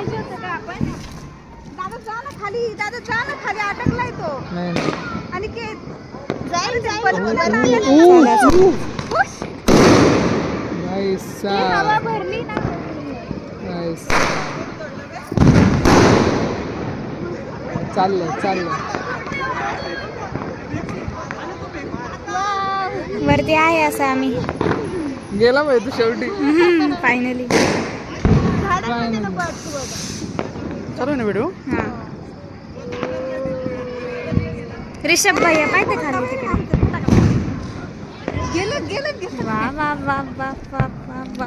पाहिजे होतं का आपण? दादा जा ना खाली, दादा जा ना खाली, अटकलाय तो. आणि के जाईल हवा भरली ना. चाललं वरती आहे असं आम्ही गेला माहिती शेवटी. फायनली चालू ना व्हिडिओ. हा ऋषभ भैया पाहिजे खाली तिकडे. गेलं वा वा वा वा वा वा वा.